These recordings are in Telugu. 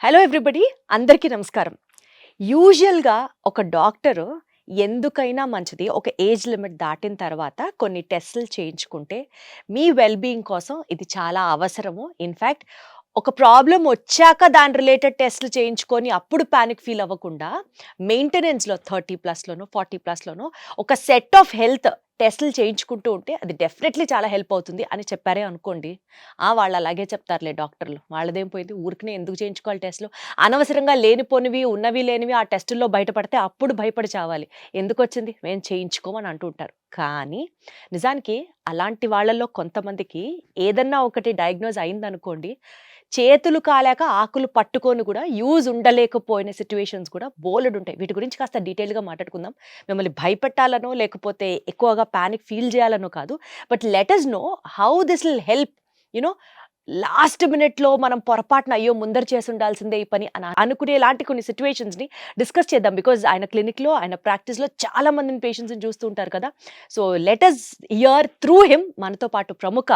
హలో ఎవ్రీబడి, అందరికీ నమస్కారం. యూజువల్‌గా ఒక డాక్టరు ఎందుకైనా మంచిది ఒక ఏజ్ లిమిట్ దాటిన తర్వాత కొన్ని టెస్టులు చేయించుకుంటే మీ వెల్ బీయింగ్ కోసం ఇది చాలా అవసరము. ఇన్‌ఫాక్ట్ ఒక ప్రాబ్లమ్ వచ్చాక దాని రిలేటెడ్ టెస్టులు చేయించుకొని అప్పుడు పానిక్ ఫీల్ అవ్వకుండా మెయింటెనెన్స్‌లో 30 ప్లస్‌లోనో, 40 ప్లస్‌లోనో ఒక సెట్ ఆఫ్ హెల్త్ టెస్టులు చేయించుకుంటూ ఉంటే అది డెఫినెట్‌లీ చాలా హెల్ప్ అవుతుంది అని చెప్పారే అనుకోండి. వాళ్ళు అలాగే చెప్తారులే డాక్టర్లు. వాళ్ళదేం పోయింది, ఊరికనే ఎందుకు చేయించుకోవాలి టెస్టులు? అనవసరంగా లేనిపోనివి, ఉన్నవి లేనివి ఆ టెస్టుల్లో బయటపడితే అప్పుడు భయపడి చావాలి. ఎందుకొచ్చింది? మేము చేయించుకోమని అంటూ ఉంటారు. కానీ నిజానికి అలాంటి వాళ్ళలో కొంతమందికి ఏదన్నా ఒకటి డయాగ్నోస్ అయిందనుకోండి, చేతులు కాలాక ఆకులు పట్టుకొని కూడా యూజ్ ఉండలేకపోయిన సిట్యుయేషన్స్ కూడా బోలెడుంటాయి. వీటి గురించి కాస్త డీటెయిల్‌గా మాట్లాడుకుందాం. మిమ్మల్ని భయపెట్టాలనో, లేకపోతే ఎక్కువగా పానిక్ ఫీల్ చేయాలనో కాదు. But let us know how this will help you no last మినిట్‌లో మనం పొరపాటున అయ్యో! ముందర చేసుండాల్సిందే ఈ పని అని అనుకునేలాంటి కొన్ని సిట్యుయేషన్స్‌ని డిస్కస్ చేద్దాం. బికాజ్ ఆయన క్లినిక్‌లో, ఆయన ప్రాక్టీస్‌లో చాలా మందిని పేషెంట్స్‌ని చూస్తూ ఉంటారు కదా! So, let us hear through him. మనతో పాటు ప్రముఖ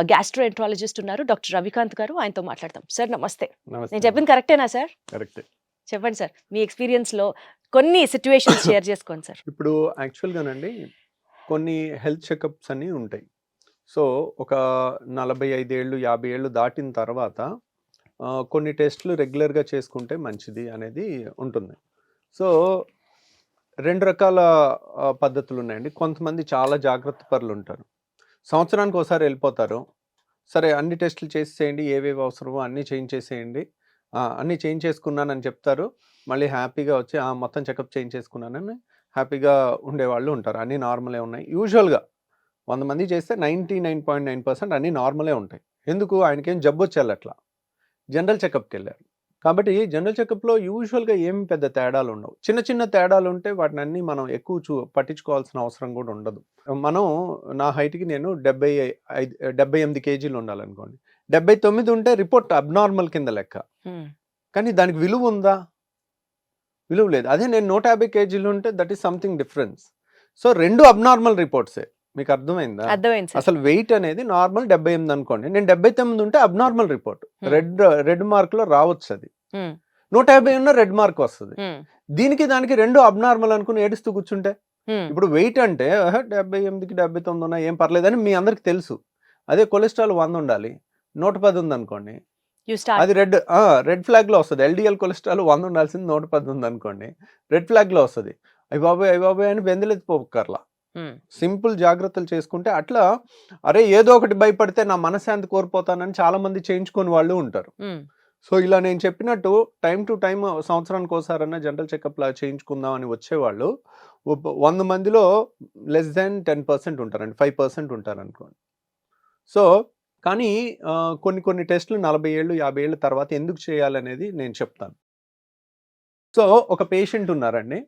గ్యాస్ట్రోఎంట్రాలజిస్ట్ ఉన్నారు. డాక్టర్ రవికాంత్ గారు. ఆయనతో మాట్లాడదాం. సార్ నమస్తే. నమస్తే నేను చెప్పింది కరెక్టేనా సార్? కరెక్టే. చెప్పండి సార్. మీ ఎక్స్‌పీరియన్స్‌లో కొన్ని సిట్యుయేషన్స్ షేర్ చేసుకోండి సార్. ఇప్పుడు యాక్చువల్‌గానండి కొన్ని హెల్త్ చెకప్స్ అని ఉంటాయి. సో, ఒక 45 ఏళ్ళు, 50 ఏళ్ళు దాటిన తర్వాత కొన్ని టెస్టులు రెగ్యులర్‌గా చేసుకుంటే మంచిది అనేది ఉంటుంది. సో, 2 రకాల పద్ధతులున్నాయండి. కొంతమంది చాలా జాగ్రత్త పరులుంటారు. సంవత్సరానికి ఓసారి వెళ్ళిపోతారు. సరే అన్ని టెస్టులు చేసేసేయండి, ఏవేవి అవసరమో అన్నీ చేయించేసేయండి. అన్నీ చేయించేసుకున్నానని చెప్తారు. మళ్ళీ హ్యాపీగా వచ్చి మొత్తం చెకప్ చేయించేసుకున్నానని హ్యాపీగా ఉండేవాళ్ళు ఉంటారు. అన్నీ నార్మలే ఉన్నాయి. యూజువల్‌గా 100 మంది చేస్తే 99.9% అన్నీ నార్మలే ఉంటాయి. ఎందుకు? ఆయనకేం జబ్బొచ్చి ఎళ్ళట్ల. జనరల్ చెకప్‌కెళ్ళారు. కాబట్టి జనరల్ చెకప్‌లో యూజువల్‌గా ఏమి పెద్ద తేడాలుండవు. చిన్న చిన్న తేడాలుంటే వాటినన్నీ మనం ఎక్కువ పట్టించుకోవాల్సిన అవసరం కూడా ఉండదు. మనం నా హైట్‌కి నేను 78 కేజీలు ఉండాలనుకోండి. 79 ఉంటే రిపోర్ట్ అబ్నార్మల్ కింద లెక్క. హ్మ్. కానీ దానికి విలువ ఉందా? విలువ లేదు. అదే నేను 150 కేజీలు ఉంటే that is something difference. So 2 abnormal రిపోర్ట్సే. మీకు అర్థమైందా? అర్థమైంది సార్. అసలు వెయిట్ అనేది నార్మల్ 78 అనుకోండి. నేను 79 ఉంటే అబ్నార్మల్ రిపోర్ట్. రెడ్ మార్క్‌లో రావచ్చు అది. హ్మ్. 150 ఉన్న రెడ్ మార్క్ వస్తది. హ్మ్. దీనికి దానికి 2 అబ్నార్మల్ అనుకుని ఏడుస్తూ కూర్చుంటే హ్మ్. ఇప్పుడు వెయిట్ అంటే 78కి 79 ఉన్నా ఏం పర్లేదని మీ అందరికి తెలుసు. అదే కొలెస్ట్రాల్ 100 ఉండాలి. 110 ఉందనుకోండి. You start. అది రెడ్ ఫ్లాగ్‌లో వస్తది. ఎల్‌డీఎల్ కొలెస్ట్రాల్ 100 ఉండాల్సింది 110 ఉందనుకోండి. రెడ్ ఫ్లాగ్‌లో వస్తది. అయ్య బాబోయ్ అని బెంబేలెత్తిపోక్కర్లా. హ్మ్. సింపుల్ జాగ్రత్తలు చేసుకుంటే అట్లా అరే ఏదో ఒకటి భయపడితే నా మనశ్శాంతి కోల్పోతానని చాలా మంది చేయించుకొని వాళ్ళు ఉంటారు. హ్మ్. సో ఇలా నేను చెప్పినట్టు టైం టు టైం సంవత్సరానికి ఒకసారన్నా జనరల్ చెకప్ లా చేయించుకుందాం అని వచ్చేవాళ్ళు 100 మందిలో లెస్ దాన్ 10% ఉంటారండి. 5% ఉంటారనుకోండి. సో కానీ కొన్ని టెస్టులు 40 ఏళ్ళు 50 ఏళ్ళ తర్వాత ఎందుకు చేయాలనేది నేను చెప్తాను. సో ఒక పేషెంట్ ఉన్నారండి.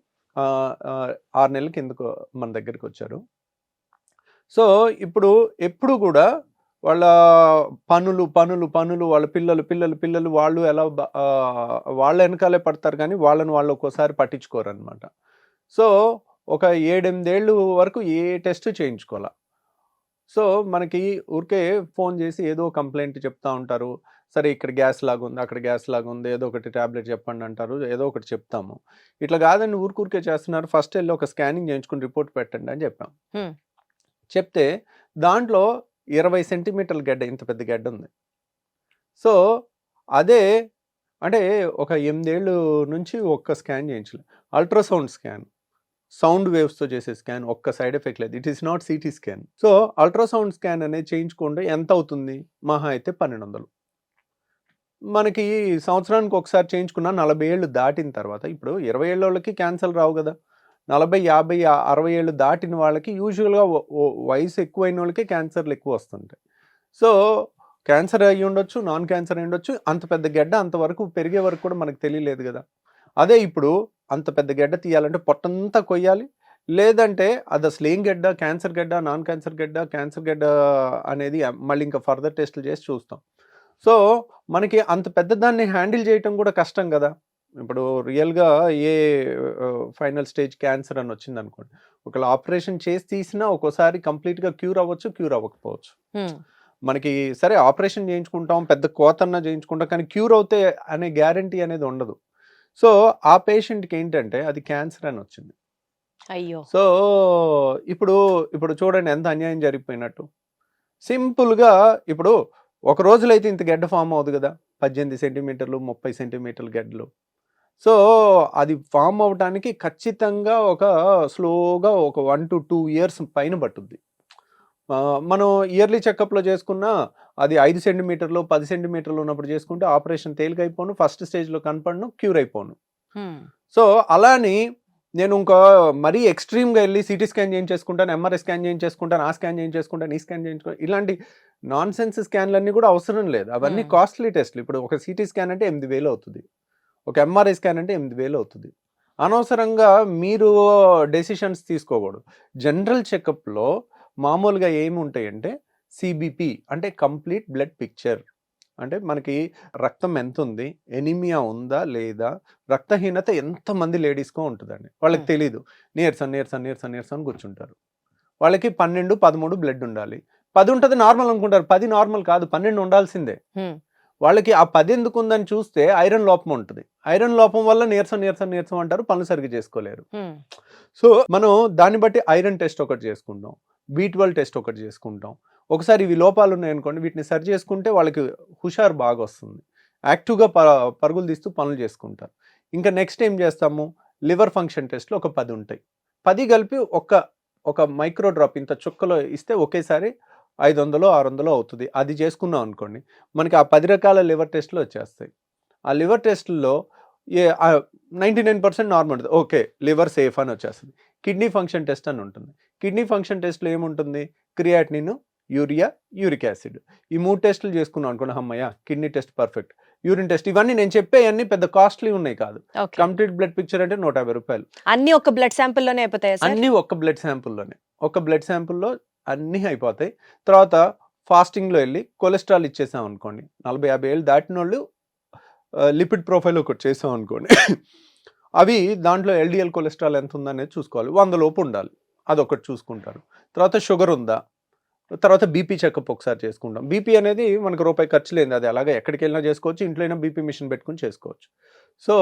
6 నెలల కిందకు మన దగ్గరికి వచ్చారు. సో ఇప్పుడు ఎప్పుడు కూడా వాళ్ళ పనులు వాళ్ళ పిల్లలు వాళ్ళు ఎలా వాళ్ళ వెనకాలే పడతారు కానీ వాళ్ళని వాళ్ళు ఒక్కోసారి పట్టించుకోరు అనమాట. సో ఒక 7-8 ఏళ్ళు వరకు ఏ టెస్ట్ చేయించుకోవాల. సో మనకి ఊరికే ఫోన్ చేసి ఏదో కంప్లైంట్ చెప్తా ఉంటారు. సరే ఇక్కడ గ్యాస్ లాగుంది, అక్కడ గ్యాస్ లాగుంది, ఏదో ఒకటి టాబ్లెట్ చెప్పండి అంటారు. ఏదో ఒకటి చెప్తాము. ఇట్లా కాదండి ఊరికే చేస్తున్నారు. ఫస్ట్ వెళ్ళి ఒక స్కానింగ్ చేయించుకుని రిపోర్ట్ పెట్టండి అని చెప్పాం. హ్మ్. చెప్తే దాంట్లో 20 సెంటీమీటర్ల గడ్డ, ఇంత పెద్ద గడ్డ ఉంది. సో అదే అంటే ఒక 8 ఏళ్ళు నుంచి ఒక్క స్కాన్ చేయించలేదు. అల్ట్రాసౌండ్ స్కాన్, సౌండ్ వేవ్స్‌తో చేసే స్కాన్ ఒక్క సైడ్ ఎఫెక్ట్ లేదు. It is not CT scan. So ultrasound scan అనేది చేయించుకుంటే ఎంత అవుతుంది? మహా అయితే 1200. మనకి సంవత్సరానికి ఒకసారి చేయించుకున్న 40 ఏళ్ళు దాటిన తర్వాత ఇప్పుడు 20 ఏళ్ళోళ్ళకి క్యాన్సర్ రావు కదా! 40, 50, 60 ఏళ్ళు దాటిన వాళ్ళకి యూజువల్‌గా వయసు ఎక్కువైన వాళ్ళకే క్యాన్సర్‌లు ఎక్కువ వస్తుంటాయి. సో క్యాన్సర్ అయ్యి ఉండొచ్చు, నాన్ క్యాన్సర్ అయ్యి ఉండొచ్చు. అంత పెద్ద గెడ్డ అంతవరకు పెరిగే వరకు కూడా మనకు తెలియలేదు కదా! అదే ఇప్పుడు అంత పెద్ద గెడ్డ తీయాలంటే పొట్టంతా కొయ్యాలి. లేదంటే అది అసలు ఏం గెడ్డ, క్యాన్సర్ గెడ్డ, నాన్ క్యాన్సర్ గెడ్డ, క్యాన్సర్ గెడ్డ అనేది మళ్ళీ ఇంకా ఫర్దర్ టెస్టులు చేసి చూస్తాం. సో మనకి అంత పెద్దదాన్ని హ్యాండిల్ చేయటం కూడా కష్టం కదా! ఇప్పుడు రియల్‌గా ఏ ఫైనల్ స్టేజ్ క్యాన్సర్ అని వచ్చిందనుకోండి. ఒకవేళ ఆపరేషన్ చేసి తీసినా ఒక్కోసారి కంప్లీట్‌గా క్యూర్ అవ్వచ్చు, క్యూర్ అవ్వకపోవచ్చు. హ్మ్. మనకి సరే ఆపరేషన్ చేయించుకుంటాం, పెద్ద కోతన్నా చేయించుకుంటాం, కానీ క్యూర్ అవుతే అనే గ్యారంటీ అనేది ఉండదు. సో ఆ పేషెంట్కి ఏంటంటే అది క్యాన్సర్ అని వచ్చింది. అయ్యో! సో ఇప్పుడు ఇప్పుడు చూడండి ఎంత అన్యాయం జరిగిపోయినట్టు. సింపుల్గా ఇప్పుడు ఒక రోజులో అయితే ఇంత గెడ్డ ఫామ్ అవుతుంది కదా, 18 సెంటీమీటర్లు 30 సెంటీమీటర్ల గెడ్డలు. సో అది ఫామ్ అవడానికి ఖచ్చితంగా ఒక స్లోగా ఒక 1 to 2 years పైన పట్టుద్ది. మనం ఇయర్లీ చెకప్లో చేసుకున్న అది 5 సెంటీమీటర్లు 10 సెంటీమీటర్లు ఉన్నప్పుడు చేసుకుంటే ఆపరేషన్ తేలికైపోను, ఫస్ట్ స్టేజ్లో కనపడను, క్యూర్ అయిపోను. సో అలాని నేను ఇంకా మరీ ఎక్స్ట్రీమ్గా వెళ్ళి సిటీ స్కాన్ చేయించేసుకుంటాను, ఎంఆర్ఐ స్కాన్ చేయించేసుకుంటాను, ఆ స్కాన్ చేయించేసుకుంటాను, ఈ స్కాన్ చేయించుకుంటాను, ఇలాంటి నాన్ సెన్స్ స్కాన్లన్నీ కూడా అవసరం లేదు. అవన్నీ కాస్ట్లీ టెస్ట్లు. ఇప్పుడు ఒక సిటీ స్కాన్ అంటే 8,000 అవుతుంది, ఒక ఎంఆర్ఐ స్కాన్ అంటే 8,000 అవుతుంది. అనవసరంగా మీరు డెసిషన్స్ తీసుకోకూడదు. జనరల్ చెకప్లో మామూలుగా ఏమి ఉంటాయంటే సిబిపి అంటే కంప్లీట్ బ్లడ్ పిక్చర్, అంటే మనకి రక్తం ఎంత ఉంది, ఎనీమియా ఉందా లేదా, రక్తహీనత ఎంతమంది లేడీస్కో ఉంటుందండి. వాళ్ళకి తెలీదు, నీరసం నీరసం నీరసం నీరసం అని కూర్చుంటారు. వాళ్ళకి 12, 13 బ్లడ్ ఉండాలి. 10 ఉంటుంది నార్మల్ అనుకుంటారు, 10 నార్మల్ కాదు, 12 ఉండాల్సిందే. వాళ్ళకి ఆ 10 ఎందుకు ఉందని చూస్తే ఐరన్ లోపం ఉంటుంది. ఐరన్ లోపం వల్ల నీరసం నీరసం నీరసం అంటారు, పనులు సరిగ్గా చేసుకోలేరు. సో మనం దాన్ని బట్టి ఐరన్ టెస్ట్ ఒకటి చేసుకుంటాం, B12 టెస్ట్ ఒకటి చేసుకుంటాం. ఒకసారి ఇవి లోపాలు ఉన్నాయనుకోండి, వీటిని సరి చేసుకుంటే వాళ్ళకి హుషారు బాగా వస్తుంది, యాక్టివ్గా పరుగులు తీస్తూ పనులు చేసుకుంటారు. ఇంకా నెక్స్ట్ ఏం చేస్తాము, లివర్ ఫంక్షన్ టెస్ట్లు ఒక 10 ఉంటాయి. 10 కలిపి ఒక మైక్రో డ్రాప్ ఇంత చుక్కలో ఇస్తే ఒకేసారి 500 600 అవుతుంది. అది చేసుకున్నాం అనుకోండి, మనకి ఆ 10 రకాల లివర్ టెస్ట్లు వచ్చేస్తాయి. ఆ లివర్ టెస్ట్లో 99% నార్మల్, ఓకే లివర్ సేఫ్ అని వచ్చేస్తుంది. కిడ్నీ ఫంక్షన్ టెస్ట్ అని ఉంటుంది. కిడ్నీ ఫంక్షన్ టెస్ట్లో ఏముంటుంది, క్రియాటినిన్, యూరియా, యూరిక్ యాసిడ్, ఈ 3 టెస్టులు చేసుకున్నాం అనుకోండి, అమ్మయ్య kidney test perfect. Urine test, ఇవన్నీ నేను చెప్పేవన్నీ పెద్ద కాస్ట్లీ ఉన్నాయి కాదు. కంప్లీట్ బ్లడ్ పిక్చర్ అంటే 150 రూపాయలు. అన్ని ఒక బ్లడ్ శాంపుల్లోనే అయిపోతాయి, అన్ని ఒక్క బ్లడ్ శాంపుల్లోనే, ఒక బ్లడ్ శాంపుల్లో అన్నీ అయిపోతాయి. తర్వాత ఫాస్టింగ్లో వెళ్ళి కొలెస్ట్రాల్ ఇచ్చేసాం అనుకోండి, 40-50 ఏళ్ళు దాటిన వాళ్ళు లిపిడ్ ప్రొఫైల్ ఒకటి చేసాం అనుకోండి, అవి దాంట్లో LDL కొలెస్ట్రాల్ ఎంత ఉందనేది చూసుకోవాలి, 100 లోపు ఉండాలి, అదొకటి చూసుకుంటారు. తర్వాత షుగర్ ఉందా, తర్వాత బీపీ చెకప్ ఒకసారి చేసుకుంటాం. బీపీ అనేది మనకు రూపాయి ఖర్చు లేదు, అది అలాగే ఎక్కడికి వెళ్ళినా చేసుకోవచ్చు, ఇంట్లో అయినా బీపీ మిషన్ పెట్టుకుని చేసుకోవచ్చు. సో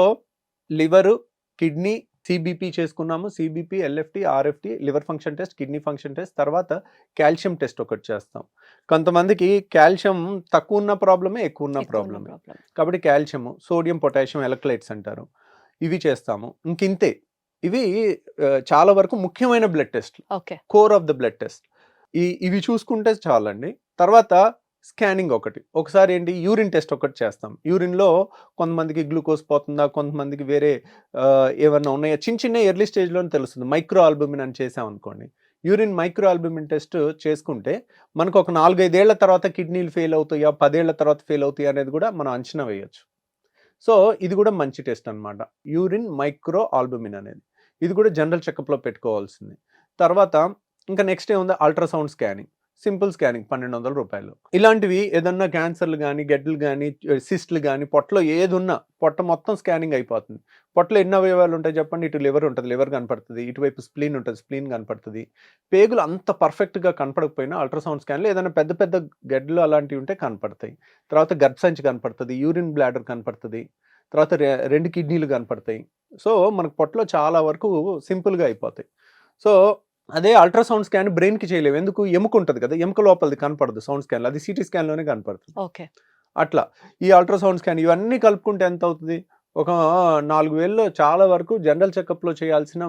లివరు, కిడ్నీ, సిబిపి చేసుకున్నాము, CBP, LFT, RFT, liver function test, kidney function test. తర్వాత కాల్షియం టెస్ట్ ఒకటి చేస్తాం. కొంతమందికి కాల్షియం తక్కువ ఉన్న ప్రాబ్లమే, ఎక్కువ ఉన్న ప్రాబ్లమే, కాబట్టి కాల్షియము, సోడియం, పొటాషియం ఎలక్ట్రోలైట్స్ అంటారు, ఇవి చేస్తాము. ఇంకింతే. ఇవి చాలా వరకు ముఖ్యమైన blood test, core of the blood test. ఇవి చూసుకుంటే చాలండి. తర్వాత స్కానింగ్ ఒకసారి ఏంటి, యూరిన్ టెస్ట్ ఒకటి చేస్తాం. యూరిన్లో కొంతమందికి గ్లూకోజ్ పోతుందా, కొంతమందికి వేరే ఏమన్నా ఉన్నాయా, చిన్న చిన్న ఎర్లీ స్టేజ్లోనే తెలుస్తుంది. మైక్రో ఆల్బుమిన్ అని చేసాం అనుకోండి, యూరిన్ మైక్రో ఆల్బుమిన్ టెస్ట్ చేసుకుంటే మనకు ఒక 4-5 ఏళ్ల తర్వాత కిడ్నీలు ఫెయిల్ అవుతాయా, 10 ఏళ్ల తర్వాత ఫెయిల్ అవుతాయా అనేది కూడా మనం అంచనా వేయచ్చు. సో ఇది కూడా మంచి టెస్ట్ అనమాట, యూరిన్ మైక్రో ఆల్బుమిన్ అనేది. ఇది కూడా జనరల్ చెకప్లో పెట్టుకోవాల్సింది. తర్వాత ఇంకా నెక్స్ట్ ఏముంది, అల్ట్రాసౌండ్ స్కానింగ్, సింపుల్ స్కానింగ్ 1200 రూపాయలు. ఇలాంటివి ఏదన్నా క్యాన్సర్లు కానీ, గెడ్డలు కానీ, సిస్ట్లు కానీ, పొట్టలో ఏది ఉన్నా పొట్ట మొత్తం స్కానింగ్ అయిపోతుంది. పొట్టలో ఎన్ని అవయవాలు ఉంటాయి చెప్పండి, ఇటు లివర్ ఉంటుంది, లివర్ కనపడుతుంది, ఇటువైపు స్ప్లీన్ ఉంటుంది, స్ప్లీన్ కనపడుతుంది. పేగులు అంత పర్ఫెక్ట్గా కనపడకపోయినా అల్ట్రాసౌండ్ స్కాన్లో ఏదైనా పెద్ద పెద్ద గెడ్డలు అలాంటివి ఉంటే కనపడతాయి. తర్వాత గర్భసంచి కనపడుతుంది, యూరిన్ బ్లాడర్ కనపడుతుంది, తర్వాత 2 కిడ్నీలు కనపడతాయి. సో మనకు పొట్టలో చాలా వరకు సింపుల్గా అయిపోతాయి. సో అదే అల్ట్రాసౌండ్ స్కాన్ బ్రెయిన్కి చేయలేవు, ఎందుకు, ఎముక ఉంటుంది కదా, ఎముక లోపలిది కనపడదు సౌండ్ స్కాన్లో, అది సిటీ స్కాన్లోనే కనపడుతుంది. అట్లా ఈ అల్ట్రాసౌండ్ స్కాన్ ఇవన్నీ కలుపుకుంటే ఎంత అవుతుంది, ఒక 4,000లో చాలా వరకు జనరల్ చెకప్లో చేయాల్సిన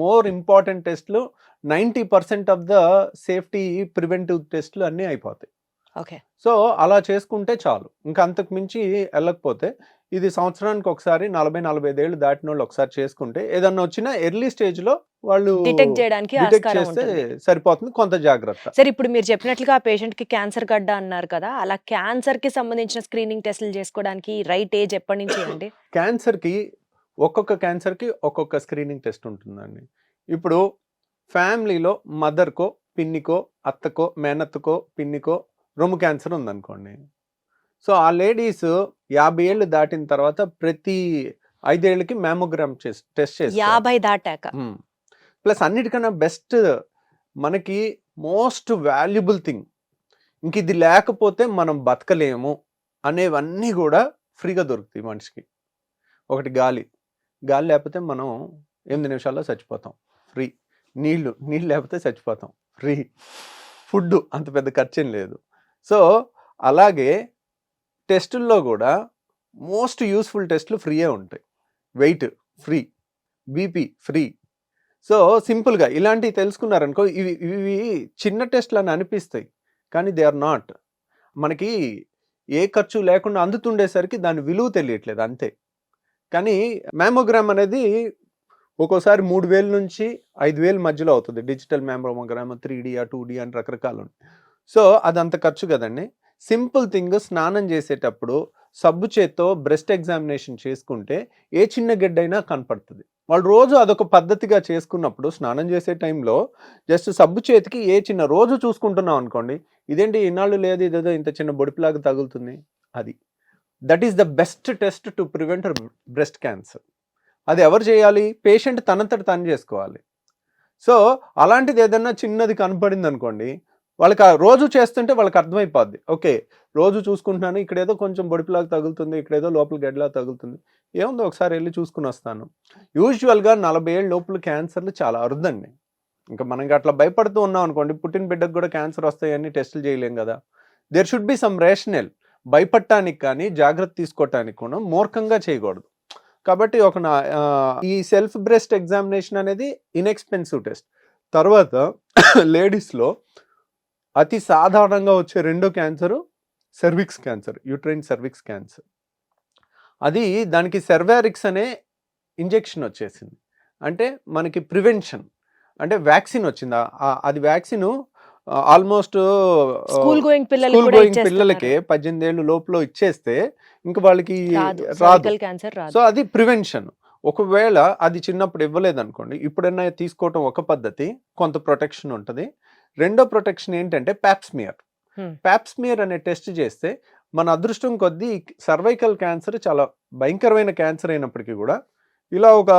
మోర్ ఇంపార్టెంట్ టెస్ట్లు 90% ఆఫ్ ద సేఫ్టీ ప్రివెంటివ్ టెస్ట్లు అన్నీ అయిపోతాయి. సో అలా చేసుకుంటే చాలు, ఇంకా అంతకు మించి వెళ్ళకపోతే ఇది సంవత్సరానికి ఒకసారి 40-45 ఏళ్ళు దాటిన వాళ్ళు ఒకసారి చేసుకుంటే ఏదన్నా వచ్చినా ఎర్లీ స్టేజ్లో వాళ్ళు డిటెక్ట్ చేస్తే సరిపోతుంది, కొంత జాగ్రత్త. సరే, ఇప్పుడు మీరు చెప్పినట్లుగా ఆ పేషెంట్ కి క్యాన్సర్ గడ్డ అన్నారు కదా, అలా క్యాన్సర్ కి సంబంధించిన స్క్రీనింగ్ టెస్టులు చేసుకోవడానికి రైట్ ఏజ్ ఎప్పటి నుంచి అండి? ఒక్కొక్క క్యాన్సర్కి ఒక్కొక్క స్క్రీనింగ్ టెస్ట్ ఉంటుందండి. ఇప్పుడు ఫ్యామిలీలో మదర్కో, పిన్నికో, అత్తకో, మేనత్తకో, పిన్నికో రొమ్ము క్యాన్సర్ ఉందనుకోండి, సో ఆ లేడీస్ 50 ఏళ్ళు దాటిన తర్వాత ప్రతి 5 ఏళ్ళకి మ్యామోగ్రామ్ టెస్ట్ చేస్తారు. 50 దాటాక. ప్లస్ అన్నిటికన్నా బెస్ట్, మనకి మోస్ట్ వాల్యుబుల్ థింగ్, ఇంక ఇది లేకపోతే మనం బతకలేము అనేవన్నీ కూడా ఫ్రీగా దొరుకుతాయి మనిషికి. ఒకటి గాలి లేకపోతే మనం 8 నిమిషాల్లో చచ్చిపోతాం, ఫ్రీ. నీళ్ళు లేకపోతే చచ్చిపోతాం, ఫ్రీ. ఫుడ్ అంత పెద్ద ఖర్చేం లేదు. సో అలాగే టెస్టుల్లో కూడా మోస్ట్ యూస్ఫుల్ టెస్టులు ఫ్రీయే ఉంటాయి. Weight free, BP free. So సింపుల్గా ఇలాంటివి తెలుసుకున్నారనుకో, ఇవి ఇవి చిన్న టెస్ట్లు అని అనిపిస్తాయి, కానీ దే ఆర్ నాట్. మనకి ఏ ఖర్చు లేకుండా అందుతుండేసరికి దాని విలువ తెలియట్లేదు అంతే. కానీ మ్యామోగ్రామ్ అనేది ఒక్కోసారి 3,000 నుంచి 5,000 మధ్యలో అవుతుంది. డిజిటల్ మ్యామోగ్రామ్ 3D 2D అని రకరకాలు ఉన్నాయి. సో అదంత ఖర్చు కదండి. సింపుల్ థింగ్, స్నానం చేసేటప్పుడు సబ్బు చేత్తో బ్రెస్ట్ ఎగ్జామినేషన్ చేసుకుంటే ఏ చిన్న గెడ్డైనా కనపడుతుంది. వాళ్ళు రోజు అదొక పద్ధతిగా చేసుకున్నప్పుడు స్నానం చేసే టైంలో జస్ట్ సబ్బు చేతికి ఏ చిన్న రోజు చూసుకుంటున్నాం అనుకోండి, ఇదేంటి ఇన్నాళ్ళు లేదు, ఇదేదో ఇంత చిన్న బొడిపిలాగా తగులుతుంది, అది that is the best test to prevent breast cancer. అది ఎవరు చేయాలి? పేషెంట్ తనంతట తను చేసుకోవాలి. సో అలాంటిది ఏదన్నా చిన్నది కనపడింది అనుకోండి, వాళ్ళకి రోజు చేస్తుంటే వాళ్ళకి అర్థమైపోద్ది, ఓకే రోజు చూసుకుంటున్నాను, ఇక్కడేదో కొంచెం బొడిపిలాగా తగులుతుంది, ఇక్కడేదో లోపల గడ్డలా తగులుతుంది, ఏముందో ఒకసారి వెళ్ళి చూసుకుని వస్తాను. యూజువల్గా 40 ఏళ్ళ లోపల క్యాన్సర్లు చాలా అరుదండి. ఇంకా మనకి అట్లా భయపడుతూ ఉన్నాం అనుకోండి, పుట్టిన బిడ్డకు కూడా క్యాన్సర్ వస్తాయని టెస్టులు చేయలేం కదా. There should be some rational. భయపడటానికి కానీ జాగ్రత్త తీసుకోవటానికి కూడా మూర్ఖంగా చేయకూడదు. కాబట్టి ఈ సెల్ఫ్ బ్రెస్ట్ ఎగ్జామినేషన్ అనేది ఇన్ఎక్స్పెన్సివ్ టెస్ట్. తర్వాత లేడీస్లో అతి సాధారణంగా వచ్చే రెండో cancer cervix cancer, uterine cervix cancer. అది దానికి సెర్వారిక్స్ అనే ఇంజెక్షన్ వచ్చేసింది. అంటే మనకి ప్రివెన్షన్, అంటే వ్యాక్సిన్ వచ్చింది. అది వ్యాక్సిన్ ఆల్మోస్ట్ స్కూల్ గోయింగ్ పిల్లలకి 18 ఏళ్ళు లోపల ఇచ్చేస్తే ఇంకా వాళ్ళకి రాదు. సో అది ప్రివెన్షన్. ఒకవేళ అది చిన్నప్పుడు ఇవ్వలేదు అనుకోండి, ఇప్పుడైనా తీసుకోవటం ఒక పద్ధతి, కొంత ప్రొటెక్షన్ ఉంటుంది. రెండో ప్రొటెక్షన్ ఏంటంటే ప్యాప్స్మియర్. ప్యాప్స్మియర్ అనే టెస్ట్ చేస్తే మన అదృష్టం కొద్దీ సర్వైకల్ క్యాన్సర్ చాలా భయంకరమైన క్యాన్సర్ అయినప్పటికీ కూడా ఇలా ఒక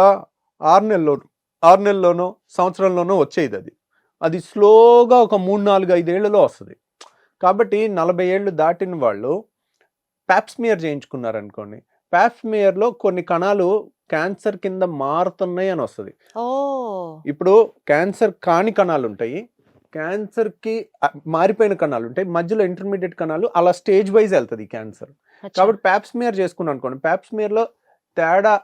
6 నెలల్లోనో సంవత్సరంలోనో వచ్చేది. అది స్లోగా ఒక 3, 4, 5 ఏళ్లలో వస్తుంది. కాబట్టి 40 ఏళ్ళు దాటిన వాళ్ళు ప్యాప్స్మియర్ చేయించుకున్నారనుకోండి, ప్యాప్స్మియర్లో కొన్ని కణాలు క్యాన్సర్ కింద మారుతున్నాయి అని వస్తుంది. ఇప్పుడు క్యాన్సర్ కాని కణాలు ఉంటాయి, క్యాన్సర్కి మారిపోయిన కణాలు ఉంటాయి, మధ్యలో ఇంటర్మీడియట్ కణాలు, అలా స్టేజ్ వైజ్ వెళ్తుంది ఈ క్యాన్సర్. కాబట్టి ప్యాప్స్మియర్ చేసుకున్నాం అనుకోండి, ప్యాప్స్మియర్లో తేడా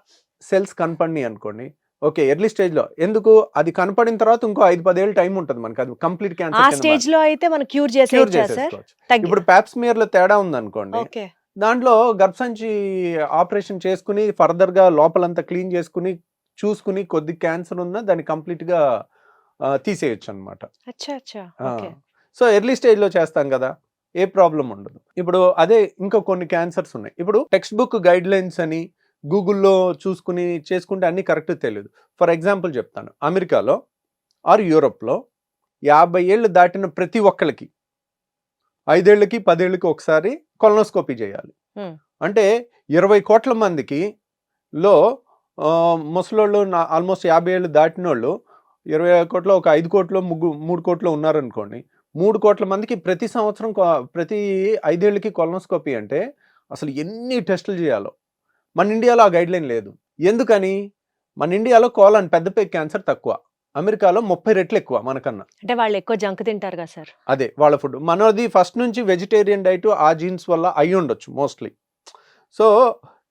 సెల్స్ కనపడినాయి అనుకోండి, ఓకే ఎర్లీ స్టేజ్ లో. ఎందుకు? అది కనపడిన తర్వాత ఇంకో 5-10 ఏళ్ళు టైం ఉంటుంది మనకి, అది కంప్లీట్ క్యాన్సర్ స్టేజ్ లో అయితే మనం క్యూర్ చేసేసుకోవచ్చు. ఇప్పుడు ప్యాప్స్మియర్ లో తేడా ఉంది అనుకోండి, దాంట్లో గర్భసంచి ఆపరేషన్ చేసుకుని ఫర్దర్ గా లోపలంతా క్లీన్ చేసుకుని చూసుకుని కొద్ది క్యాన్సర్ ఉన్నా దాన్ని కంప్లీట్ గా తీసేయచ్చు అనమాట. సో ఎర్లీ స్టేజ్ లో చేస్తాం కదా, ఏ ప్రాబ్లం ఉండదు. ఇప్పుడు అదే ఇంకా కొన్ని క్యాన్సర్స్ ఉన్నాయి. ఇప్పుడు టెక్స్ట్ బుక్ గైడ్ లైన్స్ అని గూగుల్లో చూసుకుని చేసుకుంటే అన్నీ కరెక్ట్ తెలియదు. ఫర్ ఎగ్జాంపుల్ చెప్తాను, అమెరికాలో ఆర్ యూరోప్లో 50 ఏళ్ళు దాటిన ప్రతి ఒక్కరికి 5 ఏళ్ళకి 10 ఏళ్ళకి ఒకసారి కొలనోస్కోపీ చేయాలి. అంటే 20 కోట్ల మందికి లో ముసలోళ్ళు ఆల్మోస్ట్ 50 ఏళ్ళు దాటిన వాళ్ళు 20 కోట్ల ఒక 5 కోట్లు 3 కోట్లు ఉన్నారనుకోండి, 3 కోట్ల మందికి ప్రతి సంవత్సరం ప్రతి 5 ఏళ్ళకి కొలనోస్కోపీ అంటే అసలు ఎన్ని టెస్టులు చేయాలో. మన ఇండియాలో ఆ గైడ్ లైన్ లేదు. ఎందుకని? మన ఇండియాలో కోలన్ పెద్ద పేగు క్యాన్సర్ తక్కువ, అమెరికాలో 30 రెట్లు ఎక్కువ మనకన్నా. అంటే వాళ్ళు ఎక్కువ జంక్ తింటారు కదా సార్, అదే వాళ్ళ ఫుడ్. మనది ఫస్ట్ నుంచి వెజిటేరియన్ డైట్, ఆ జీన్స్ వల్ల అయి ఉండొచ్చు మోస్ట్లీ. సో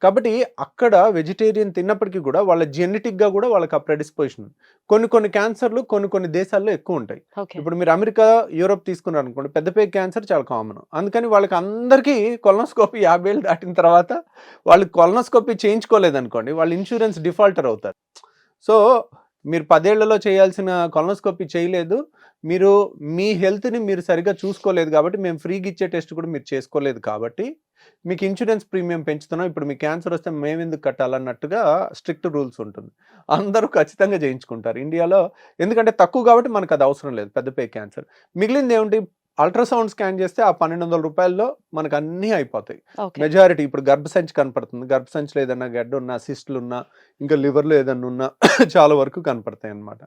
కాబట్టి అక్కడ వెజిటేరియన్ తిన్నప్పటికీ కూడా వాళ్ళ జెనెటిక్ గా కూడా వాళ్ళకి ఆ ప్రెడిస్పోజిషన్. కొన్ని క్యాన్సర్లు కొన్ని దేశాల్లో ఎక్కువ ఉంటాయి. ఇప్పుడు మీరు అమెరికా, యూరోప్ తీసుకున్నారు అనుకోండి, పెద్ద పేగు క్యాన్సర్ చాలా కామన్. అందుకని వాళ్ళకి అందరికీ కొలనోస్కోపీ 50 ఏళ్ళు దాటిన తర్వాత వాళ్ళు కొలనోస్కోపీ చేయించుకోలేదనుకోండి, వాళ్ళు ఇన్సూరెన్స్ డిఫాల్టర్ అవుతారు. సో మీరు 10 ఏళ్లలో చేయాల్సిన కొలనోస్కోపీ చేయలేదు, మీరు మీ హెల్త్ని మీరు సరిగ్గా చూసుకోలేదు కాబట్టి, మేము ఫ్రీగా ఇచ్చే టెస్ట్ కూడా మీరు చేసుకోలేదు కాబట్టి మీకు ఇన్సూరెన్స్ ప్రీమియం పెంచుతున్నాం, ఇప్పుడు మీకు క్యాన్సర్ వస్తే మేము ఎందుకు కట్టాలన్నట్టుగా స్ట్రిక్ట్ రూల్స్ ఉంటుంది. అందరూ ఖచ్చితంగా చేయించుకుంటారు ఇండియాలో, ఎందుకంటే తక్కువ కాబట్టి మనకు అది అవసరం లేదు పెద్ద పేగు క్యాన్సర్. మిగిలింది ఏమిటి? అల్ట్రాసౌండ్ స్కాన్ చేస్తే ఆ 1200 రూపాయల్లో మనకు అన్నీ అయిపోతాయి. మెజారిటీ ఇప్పుడు గర్భసంచి కనపడుతుంది, గర్భసంచిలో ఏదన్నా గడ్డ ఉన్నా, సిస్టులు ఉన్నా, ఇంకా లివర్లో ఏదన్నా ఉన్నా చాలా వరకు కనపడతాయి అన్నమాట.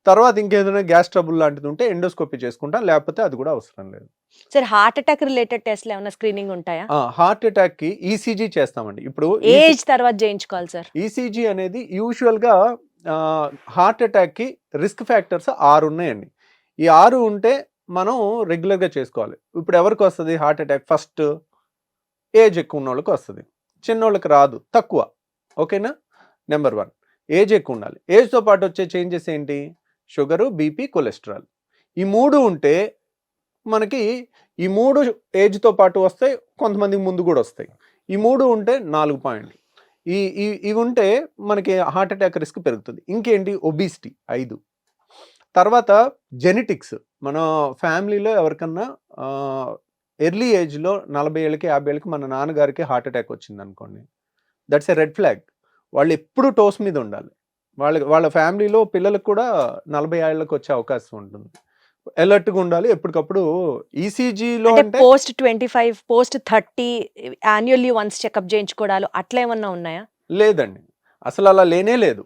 తర్వాత ఇంకేదైనా గ్యాస్ ట్రబుల్ లాంటిది ఉంటే ఎండోస్కోపీ చేసుకుంటాం, లేకపోతే అది కూడా అవసరం లేదు. సార్ హార్ట్ అటాక్ రిలేటెడ్ టెస్ట్లు ఏమైనా స్క్రీనింగ్ ఉంటాయా? హార్ట్ అటాక్కి ఈసీజీ చేస్తామండి. ఇప్పుడు ఏజ్ తర్వాత చేయించుకోవాలి సార్? ఈసీజీ అనేది యూజువల్గా హార్ట్ అటాక్కి రిస్క్ ఫ్యాక్టర్స్ 6 ఉన్నాయండి. ఈ 6 ఉంటే మనం రెగ్యులర్గా చేసుకోవాలి. ఇప్పుడు ఎవరికి వస్తుంది హార్ట్ అటాక్? ఫస్ట్ ఏజ్ ఎక్కువ ఉన్న వాళ్ళకి వస్తుంది, చిన్నోళ్ళకి రాదు, తక్కువ. ఓకేనా? నెంబర్ 1 ఏజ్ ఎక్కువ ఉండాలి. ఏజ్తో పాటు వచ్చే చేంజెస్ ఏంటి? Sugar, BP, cholesterol. ఈ 3 ఉంటే మనకి ఈ 3 ఏజ్తో పాటు వస్తాయి, కొంతమందికి ముందు కూడా వస్తాయి. ఈ 3 ఉంటే 4 పాయింట్లు. ఇవి ఉంటే మనకి హార్ట్ అటాక్ రిస్క్ పెరుగుతుంది. ఇంకేంటి? ఒబిసిటీ 5. తర్వాత జెనెటిక్స్. మన ఫ్యామిలీలో ఎవరికన్నా ఎర్లీ ఏజ్లో 40 ఏళ్ళకి 50 ఏళ్ళకి మన నాన్నగారికి హార్ట్ అటాక్ వచ్చింది అనుకోండి, దట్స్ ఎ రెడ్ ఫ్లాగ్. వాళ్ళు ఎప్పుడు టోస్ మీద ఉండాలి. వాళ్ళ ఫ్యామిలీలో పిల్లలకు కూడా 40 ఏళ్ళకి వచ్చే అవకాశం ఉంటుంది. అలర్ట్గా ఉండాలి ఎప్పటికప్పుడు. ఈసీజీలో అంటే post 25, post 30 annually once checkup చేయించుకోవడాలు అట్లా ఏమన్నా ఉన్నాయా? లేదండి, అసలు అలా లేనే లేదు.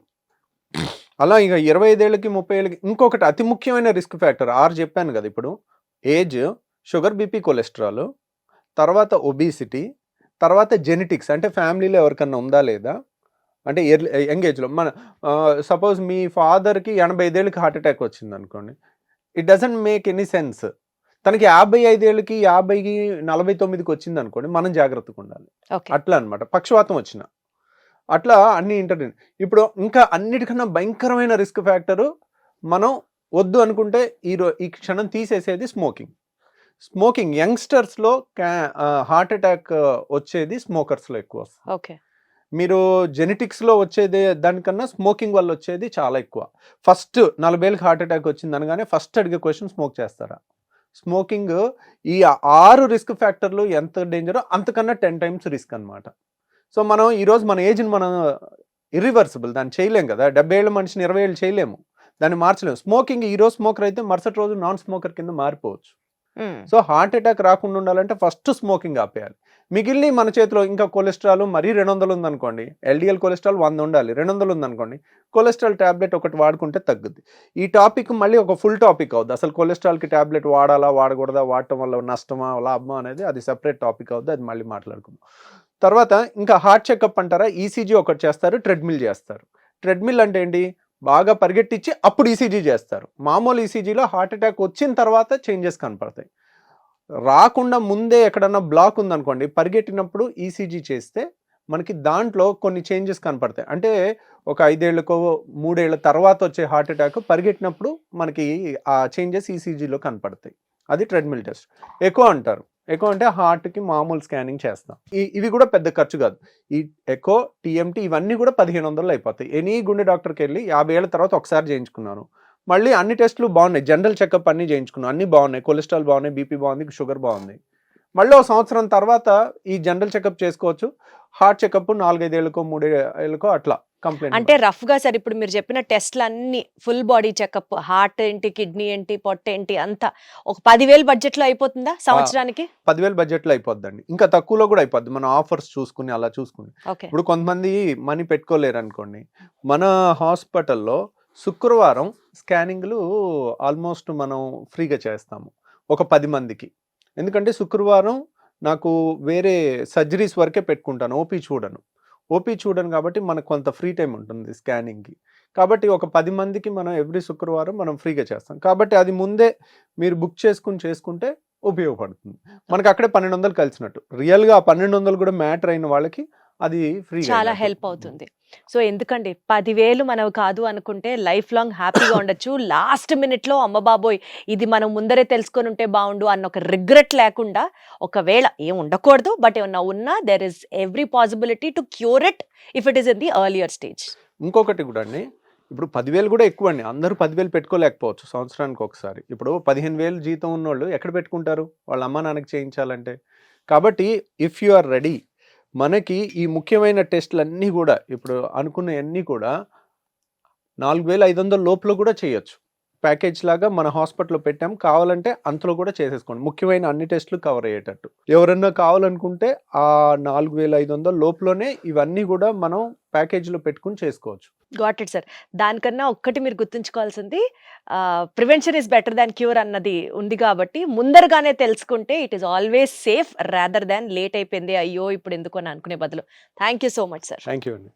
అలా ఇక 25 ఏళ్ళకి 30 ఏళ్ళకి ఇంకొకటి అతి ముఖ్యమైన రిస్క్ ఫ్యాక్టర్ 6 చెప్పాను కదా. ఇప్పుడు ఏజ్, షుగర్, బీపీ, కొలెస్ట్రాల్, తర్వాత ఒబిసిటీ, తర్వాత జెనెటిక్స్ అంటే ఫ్యామిలీలో ఎవరికన్నా ఉందా లేదా, అంటే యంగ్ ఏజ్లో. మన సపోజ్ మీ ఫాదర్కి 85 ఏళ్ళకి హార్ట్ అటాక్ వచ్చింది అనుకోండి, it doesn't make any sense. తనకి 55 ఏళ్ళకి 50కి 49కి వచ్చింది అనుకోండి, మనం జాగ్రత్తగా ఉండాలి. అట్లా అనమాట. పక్షవాతం వచ్చిన అట్లా అన్ని ఇప్పుడు ఇంకా అన్నిటికన్నా భయంకరమైన రిస్క్ ఫ్యాక్టరు మనం వద్దు అనుకుంటే ఈ క్షణం తీసేసేది స్మోకింగ్. యంగ్స్టర్స్లో హార్ట్ అటాక్ వచ్చేది స్మోకర్స్లో ఎక్కువ వస్తుంది. ఓకే. మీరు జెనెటిక్స్లో వచ్చేది దానికన్నా స్మోకింగ్ వల్ల వచ్చేది చాలా ఎక్కువ. ఫస్ట్ 40 ఏళ్ళకి హార్ట్ అటాక్ వచ్చింది అనగానే ఫస్ట్ అడిగే క్వశ్చన్ స్మోక్ చేస్తారా? స్మోకింగ్ ఈ 6 రిస్క్ ఫ్యాక్టర్లు ఎంత డేంజరో అంతకన్నా 10 టైమ్స్ రిస్క్ అనమాట. సో మనం ఈరోజు మన ఏజ్ని మనం ఇర్రివర్సిబుల్, దాన్ని చేయలేం కదా. 70 ఏళ్ళ మనిషిని 20 ఏళ్ళు చేయలేము, దాన్ని మార్చలేము. స్మోకింగ్ ఈరోజు స్మోకర్ అయితే మరుసటి రోజు నాన్ స్మోకర్ కింద మారిపోవచ్చు. సో హార్ట్ అటాక్ రాకుండా ఉండాలంటే ఫస్ట్ స్మోకింగ్ ఆపేయాలి. మిగిలిన మన చేతిలో ఇంకా కొలెస్ట్రాల్ మరీ 200 ఉందనుకోండి, ఎల్డిఎల్ కొలెస్ట్రాల్ 100 ఉండాలి, 200 ఉందనుకోండి, కొలెస్ట్రాల్ ట్యాబ్లెట్ ఒకటి వాడుకుంటే తగ్గుద్ది. ఈ టాపిక్ మళ్ళీ ఒక ఫుల్ టాపిక్ అవుద్ది. అసలు కొలెస్ట్రాల్కి ట్యాబ్లెట్ వాడాలా వాడకూడదా, వాడటం వల్ల నష్టమా లాభమా అనేది అది సెపరేట్ టాపిక్ అవుద్ది, అది మళ్ళీ మాట్లాడుకుందాం. తర్వాత ఇంకా హార్ట్ చెకప్ అంటారా, ఈసీజీ ఒకటి చేస్తారు, ట్రెడ్మిల్ చేస్తారు. ట్రెడ్మిల్ అంటే ఏంటి? బాగా పరిగెట్టించి అప్పుడు ఈసీజీ చేస్తారు. మామూలు ఈసీజీలో హార్ట్ అటాక్ వచ్చిన తర్వాత చేంజెస్ కనపడతాయి. రాకుండా ముందే ఎక్కడన్నా బ్లాక్ ఉందనుకోండి, పరిగెట్టినప్పుడు ఈసీజీ చేస్తే మనకి దాంట్లో కొన్ని చేంజెస్ కనపడతాయి. అంటే ఒక 5 ఏళ్ళకో 3 ఏళ్ళ తర్వాత వచ్చే హార్ట్ అటాక్ పరిగెట్టినప్పుడు మనకి ఆ చేంజెస్ ఈసీజీలో కనపడతాయి. అది ట్రెడ్మిల్ టెస్ట్. ఎకో అంటారు. ఎకో అంటే హార్ట్కి మామూలు స్కానింగ్ చేస్తాం. ఇవి కూడా పెద్ద ఖర్చు కాదు. ఈ ఎకో, టీఎంటీ ఇవన్నీ కూడా 1500 అయిపోతాయి. ఎనీ గుండె డాక్టర్కి వెళ్ళి 50 ఏళ్ళ తర్వాత ఒకసారి చేయించుకున్నాను, మళ్ళీ అన్ని టెస్టులు బాగున్నాయి, జనరల్ చెకప్ అన్నీ చేయించుకున్నాను, అన్నీ బాగున్నాయి, కొలెస్ట్రాల్ బాగున్నాయి, బీపీ బాగుంది, షుగర్ బాగుంది, మళ్ళీ ఒక సంవత్సరం తర్వాత ఈ జనరల్ చెకప్ చేసుకోవచ్చు. హార్ట్ చెకప్ 4-5 ఏళ్ళకో 3 ఏళ్ళకో అట్లా కంప్లైంట్. అంటే రఫ్ గా సార్ ఇప్పుడు మీరు చెప్పిన టెస్ట్లు అన్ని ఫుల్ బాడీ చెకప్, హార్ట్ ఏంటి, కిడ్నీ ఏంటి, పొట్ట ఏంటి, అంతా ఒక 10,000 బడ్జెట్ లో అయిపోతుందా సంవత్సరానికి? 10,000 బడ్జెట్ లో అయిపోద్దండి, ఇంకా తక్కువలో కూడా అయిపోద్ది. మన ఆఫర్స్ చూసుకుని అలా చూసుకుని. ఇప్పుడు కొంతమంది మనీ పెట్టుకోలేరు అనుకోండి, మన హాస్పిటల్లో శుక్రవారం స్కానింగ్లు ఆల్మోస్ట్ మనం ఫ్రీగా చేస్తాము ఒక 10 మందికి. ఎందుకంటే శుక్రవారం నాకు వేరే సర్జరీస్ వరకే పెట్టుకుంటాను, ఓపీ చూడను కాబట్టి మనకు కొంత ఫ్రీ టైం ఉంటుంది స్కానింగ్కి. కాబట్టి ఒక 10 మందికి మనం ఎవ్రీ శుక్రవారం మనం ఫ్రీగా చేస్తాం. కాబట్టి అది ముందే మీరు బుక్ చేసుకుంటే ఉపయోగపడుతుంది. మనకు అక్కడే 1200 కలిసినట్టు. రియల్గా 1200 కూడా మ్యాటర్ అయిన వాళ్ళకి అది ఫ్రీ, చాలా హెల్ప్ అవుతుంది. సో ఎందుకండి 10,000 మనవి కాదు అనుకుంటే లైఫ్ లాంగ్ హ్యాపీగా ఉండొచ్చు. లాస్ట్ మినిట్లో అమ్మ బాబోయ్ ఇది మనం ముందరే తెలుసుకొని ఉంటే బాగుండు అన్న ఒక రిగ్రెట్ లేకుండా, ఒకవేళ ఏం ఉండకూడదు బట్ ఏమన్నా ఉన్నా there is every possibility to cure it if it is in the earlier stage. ఇంకొకటి కూడా అండి, ఇప్పుడు 10,000 కూడా ఎక్కువ అండి. అందరూ 10,000 పెట్టుకోలేకపోవచ్చు సంవత్సరానికి ఒకసారి. ఇప్పుడు 15,000 జీతం ఉన్నోళ్ళు ఎక్కడ పెట్టుకుంటారు వాళ్ళ అమ్మ నాన్నకి చేయించాలంటే? కాబట్టి ఇఫ్ యు ఆర్ రెడీ, మనకి ఈ ముఖ్యమైన టెస్టులు అన్నీ కూడా ఇప్పుడు అనుకున్నవన్నీ కూడా 4,500 లోపల కూడా చేయొచ్చు. ప్యాకేజ్ లాగా మన హాస్పిటల్లో పెట్టాం, కావాలంటే అంతలో కూడా చేసేసుకోండి, ముఖ్యమైన అన్ని టెస్టులు కవర్ అయ్యేటట్టు. ఎవరన్నా కావాలనుకుంటే ఆ 4,500 లోపలనే ఇవన్నీ కూడా మనం ప్యాకేజీలో పెట్టుకుని చేసుకోవచ్చు. Got it sir. దానికన్నా ఒక్కటి మీరు గుర్తుంచుకోవాల్సింది prevention is better than cure అన్నది ఉంది కాబట్టి ముందరగానే తెలుసుకుంటే it is always safe rather than late అయిపోయింది అయ్యో ఇప్పుడు ఎందుకు అని అనుకునే బదులు. Thank you so much sir. Thank you అండి.